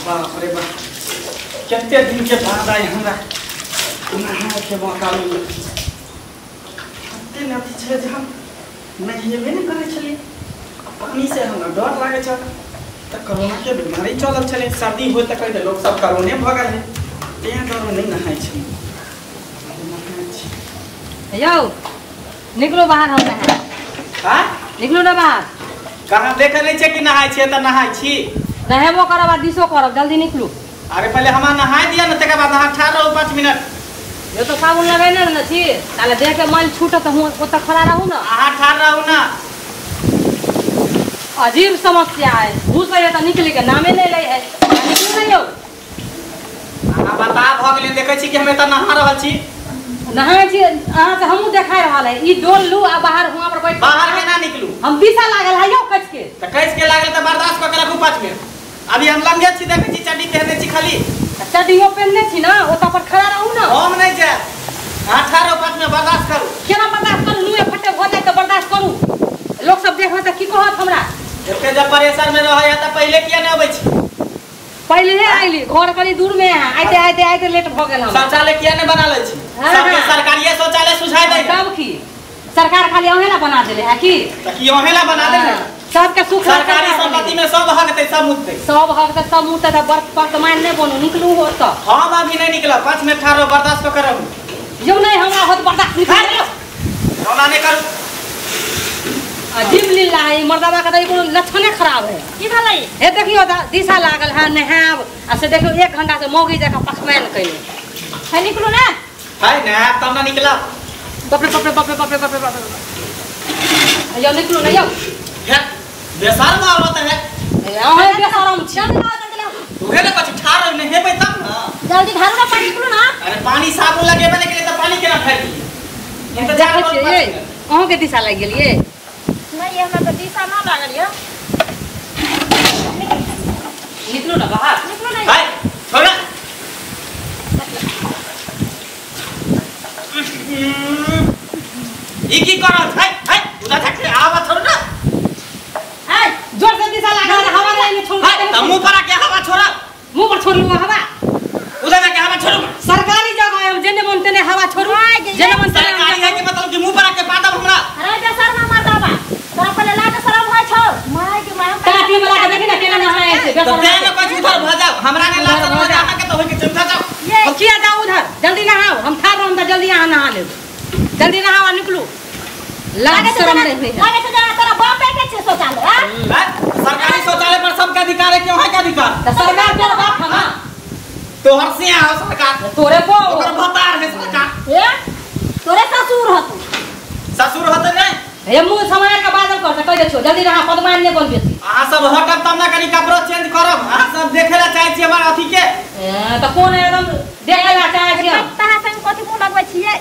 बाप रे बाप कितने दिन के बाद आए हमरा नहाए के मौका मिले कते नदी छै जे हम नहिएबे नहीं करे छलिए पानी से हमरा डर लागे छ त कोरोना के बीमारी चलल छले सर्दी होय त कहि लोग सब कोरोने भ गेल है तें डर नहीं नहाय छी यो निकलो बाहर हम नहाए हां निकलो ना बाहर कहां देखे नहीं छे कि नहाय छी त नहाय छी नहेबो करब आ दिसो करब जल्दी निकलू अरे पहले हम नहाय दिया न तके बाद हाथ ठाड़ रहो 5 मिनट ये तो साबुन लगाइने न छी ताले देह के मैल छूटत हूं ओत खड़ा रहू ना हाथ ठाड़ रहू ना अजीब समस्या है घुस है त निकले के नामे नहीं ले है निकलू नहीं हो आ बता भ गेले देखे छी कि हम एत नहा रहल छी नहाय छी अहां से हमहु देखाय रहल है ई डोल लू आ बाहर हुआ पर बैठ बाहर के ना निकलू हम दिशा लागल है यो कच के त कइस के लागल त बर्दाश्त क के रखू 5 मिनट अभी हम लंगे छी देखे छी चड्डी पहनने छी खाली चड्डीओ पहनने छी ना ओत पर खड़ा रहू ना हम नहीं जाए 18 में बर्दाश्त करू केना बर्दाश्त करू लुए फटे भ जाय त बर्दाश्त करू लोग सब देखत त की कहत हमरा एते जब परेशान में रह या त पहले किया न आबै छी पहले ही आइली घर कनी दूर में है आइते लेट भ गेल हम शौचालय किया न बना ले छी सबके सरकारी शौचालय सुझाई दे तब की सरकार खाली ओहेला बना देले है की त की ओहेला बना देले सबके सुख सरकारी संपत्ति में सब हक दे सब मुद्दे सब हक दे सब मुद्दे त वर्तमान नहीं बनू निकलू हो त हम अभी नहीं निकला 5 मिनट ठाड़ो बर्दाश्त क रहू जो नहीं हमरा होत बर्दाश्त निकाल रोना नहीं करू अजीब लीला है मर्दाबा का कोनो लक्षणे खराब है की भलाई हे देखियो दिशा लागल है नहाब आ से देखियो 1 घंटा से मौगी जका पखमैन कइले है निकलू ना है ना तब ना निकला बाप रे यो निकलू ना यो है बेशर्म आवत है ओहे बेशरम छी तूहे ना कुछ ठाड़ नहेबे तब ना जल्दी धारू ना पानी निकलू ना अरे पानी साबुन लगेबे नहीं के लिए त पानी केना फेर दिए इंतजार देखै छियै अहों के दिशा लाग गेलिए नहीं हमरा तो दिशा ना लागल है निकलू ना बाहर निकलो नहीं हाय छोड़ा ई की करत है उधर थके आवा छोड़ ना है जोर से दिशा लागल हवा नहीं छोड़ हाय त मुंह पर के हवा छोड़ा मुंह पर छोड़ लू हवा उधर के हवा छोड़ू सरकारी जगह है जेने मन तेने हवा छोड़ू जेने मन तेने सरकारी है कि मतलब कि मुंह पर के पादब हमरा अरे बेशर्म मर्दाबा तोरा पहले लाज शरम होय छौ माय के माय काटी में लाके देखी ना केना नहाए छे तो तेने कुछ उधर भ जाओ हमरा ने लाज हो जा के तो होय के चिंता जाओ अब किया जाओ उधर जल्दी नहाओ हम खा रहे हम तो जल्दी यहां नहा ले जल्दी नहाओ निकलो लाज शरम नहीं है लागे तो जरा तोरा बाप के छे शौचालय हां सरकारी शौचालय पर सबका अधिकार है क्यों है क्या अधिकार तो सरकार के बात हम तो हरसे आ सरकार तोरे को ओकर भतार है सरकार ए तोरे ससुर ह तू ससुर होते नहीं हे मुंह समय का बादल कर कह दे छो जल्दी नहा पदमान ने बोल बेसी आ सब हटब तब ना कनी कपड़ो चेंज करब आ सब देखेला चाहे छी हमर अथी के तो कौन एकदम देखेला चाहे छी हम तहा संग कथि मुंह लगबै छियै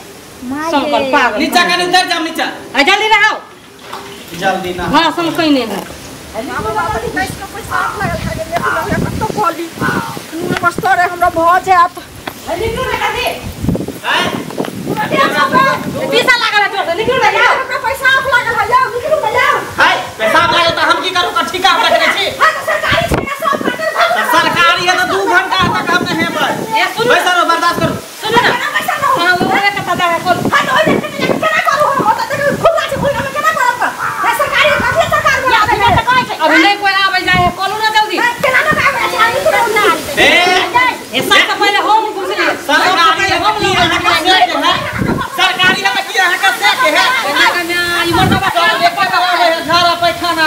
माय संकल पागल नीचा कनी उतर जाम नीचा आ जल्दी नहाओ जल्दी ना हां सम कहीं नहीं है मामा बाबा के पैसा पैसा लागल है ले ले कत्तो बोली नून बस्तर हमरा भ जात निकलो ना कदी हैं दिशा लागल है जोर से निकलो ना जाओ हमरा पैसा लागल है जाओ निकलू ना जाओ हाय पेशाब लागे तो हम की करू का ठिका हमरा करे छी हां तो सरकारी छै सब काटल सरकारी है तो 2 घंटा तक हम नहीं हेबै ये सुन पैसा रो बर्दाश्त करू सुनो ना पैसा ना हां वो का पता है कौन हां तो ओइ केना करू हम ओत तक खुला छै खुला में केना करब है सरकारी काफी सरकार बोला दे त कहै छै अभी नहीं कोई आवे जाए कॉल ना जल्दी केना ना आबै छै आई तुरंत ना ए ये सब से पहले हम घुस लिए सरकारी है हम लोग यहाँ का से के है सरकारी है की यहाँ का से के है ना ई मर्दबा एक बार घर पैखाना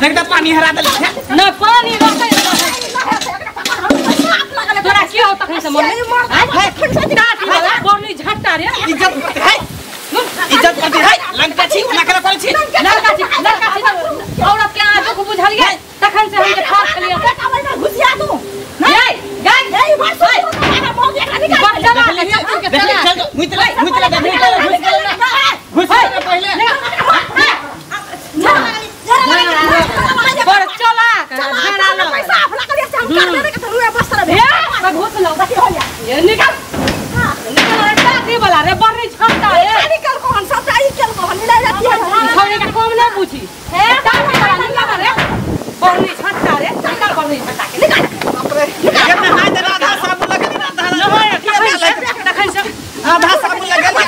नहीं तो पानी हरा दे न पानी रोके तोरा की हो तखन से मन टाटी वाला बोली झट्टा रे इज्जत करती है लंका छी ना करे पड़ छी लड़का छी औरत के आंखों को बुझलिए तखन से हम के खास के लिए घुसिया तू ये गई बस चला के चला मुतला घुस पहले पर चला घरा लो पैसा अपना करिए से हम कर देने के रुए बस रे मैं घुस लो ये निकल टाटी वाला रे बड़ी झट्टा रे निकल कौन सब आई चल कौन ले जाती है छोरी का काम ना पूछी हे टाटी वाला निकल रे बड़ी झट्टा रे निकल बड़ी झट्टा के निकल बाप रे ये में हाथ आधा साबुन लगा दी आधा तखन से आधा साबुन लगा दी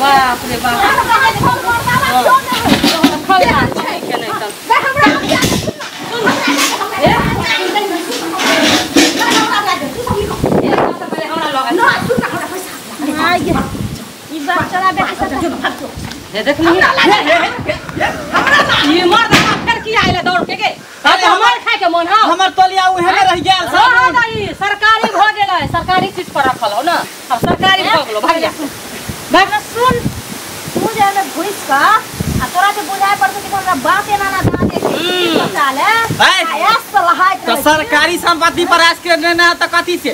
बाप रे बाप खड़ा छै के नहीं तब देख नहीं ये मर्द फिर की आइले दौड़ के हमारे खाए के मन है हमर तोलिया उहे में रह गेल हां दाई सरकारी भ गेलै सरकारी चीज पर रखल हो ना अब सरकारी भ गेलो भाग जा भाग सुन तू जाने भुइस का आ तोरा के बुझाय पड़त कि हमरा बात एना ना दादे के चल है आयास सलाह तो सरकारी संपत्ति पर आज के देना त कथि से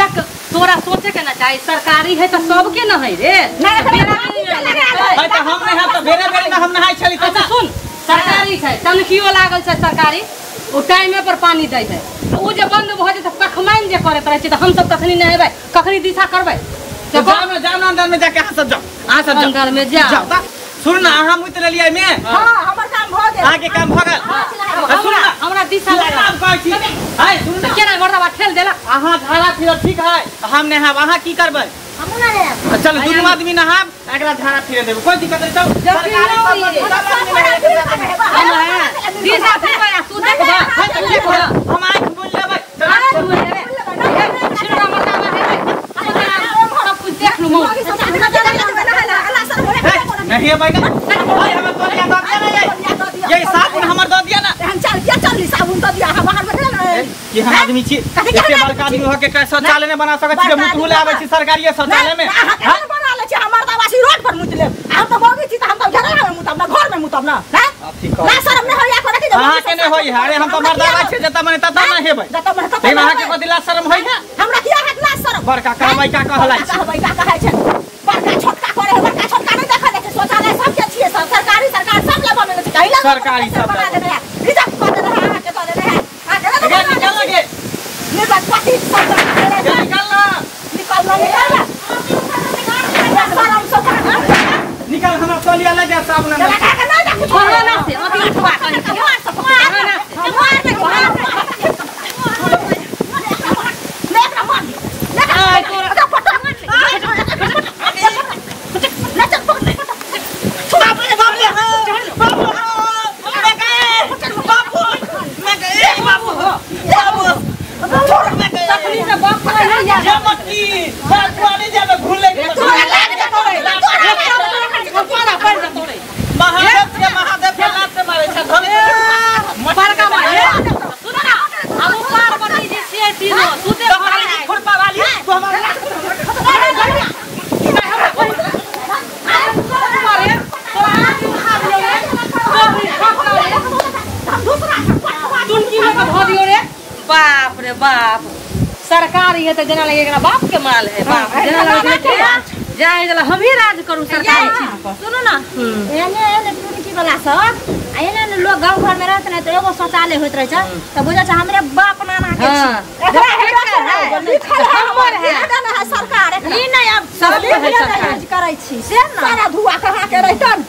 तक तोरा सोचे के ना चाहिए सरकारी है तो सबके न है रे भाई तो हम नहीं है तो बेरे बेरे में हम नहाई छली अच्छा सुन सरकारी है टंकियो लागल है सरकारी ओ टाइमे पर पानी दै है ओ जे बंद भ जेते पखमान जे करत रहे छै त हम सब कखनी नहेबै कखनी दिशा करबै तो जाओ ना अंदर में जाके आ सब जाओ अंदर में जाओ सुन ना हम उतर लिया में हां हमर काम भ गेल आगे काम भ गेल सुन ना हमरा दिशा लागल हम कहै छी हाय सुन ना केना मर्दवा ठेल देला अहाँ धारा फिर ठीक है हम नहाब अहाँ की करबै हम ना ले चल दुनू आदमी नहाब एकरा धारा फिर देब कोई दिक्कत नहीं तो दिशा फिर तू देखबा हम आंख बोल लेबै सब कुछ देख लूं नहीं है भाई भाई हमें तो लिया दे ना ये साबुन हमर दे दिया ना चल क्या चल साबुन दे दिया हम बाहर में ये हम आदमी छी एते बड़का आदमी हो के शौचालय नहीं बना सकत छी मुतहु ले आबै छी सरकारी शौचालय में हां बना ले छी हमर दवासी रोड पर मुत ले हम तो बोगी छी त हम तो घर में मुतब ना घर में मुतब ना ना शर्म नहीं होया करे कि हां के नहीं होई अरे हम तो मर्दावा छी जता मने तता ना हेबै जता मने तता लेकिन अहाँ के बदला शर्म होई है हमरा किया है ना शर्म बड़का कहबै का कहला छी कहबै का कहै छै बड़का छोटका करे बड़का छोटका नहीं देखा जाय छै शौचालय सब के छियै सरकारी सरकार सब ले बनेले छै कहिला सरकारी सब बना देने है रिजर्व कर देने है के कर देने है हां निकल लगे निर्वाचन पार्टी सब निकल हमरा तोलिया ले जा साबुन में खाना से अभी उठवा कर बाप रे बाप सरकारी है तो जना लगे बाप के माल है बाप जना लगे जाए जला हम ही राज करू सरकारी चीज पर सुनो ना एने एने टूटी वाला सब एने लोग गांव घर में रहत न तो एगो शौचालय होत रहे छ त बुझा छ हमरे बाप नाना के हमर है ना सरकार ई नहीं अब सब है सरकार करै छी से ना सारा धुआ कहां के रहतन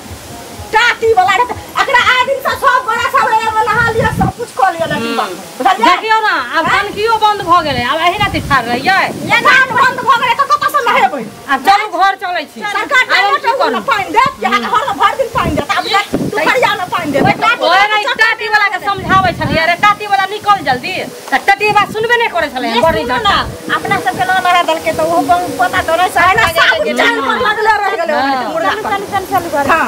टाटी वाला एकरा आदमी से सब बड़ा सब नहा लिया सब कुछ कर लिया देखियो ना अब टंकियो बंद भ गेलै अब एही राति ठाड़ रहियै ये धान बंद भ गेलै त कत से नहेबै अब चलू घर चलै छी सरकार टाइम पानी दे यहाँ हर भर दिन पानी दे अब दुपहरिया में पानी दे ओए नहीं टाटी वाला के समझाबै छलिए रे टाटी वाला निकल जल्दी त टाटी बात सुनबे नहीं करे छले बड़ी ना अपना सब के ना दल के तो वो पता तो नहीं सारा साबुन चाल पर लगले रह गेलै मुर्दा चल चल चल चल हाँ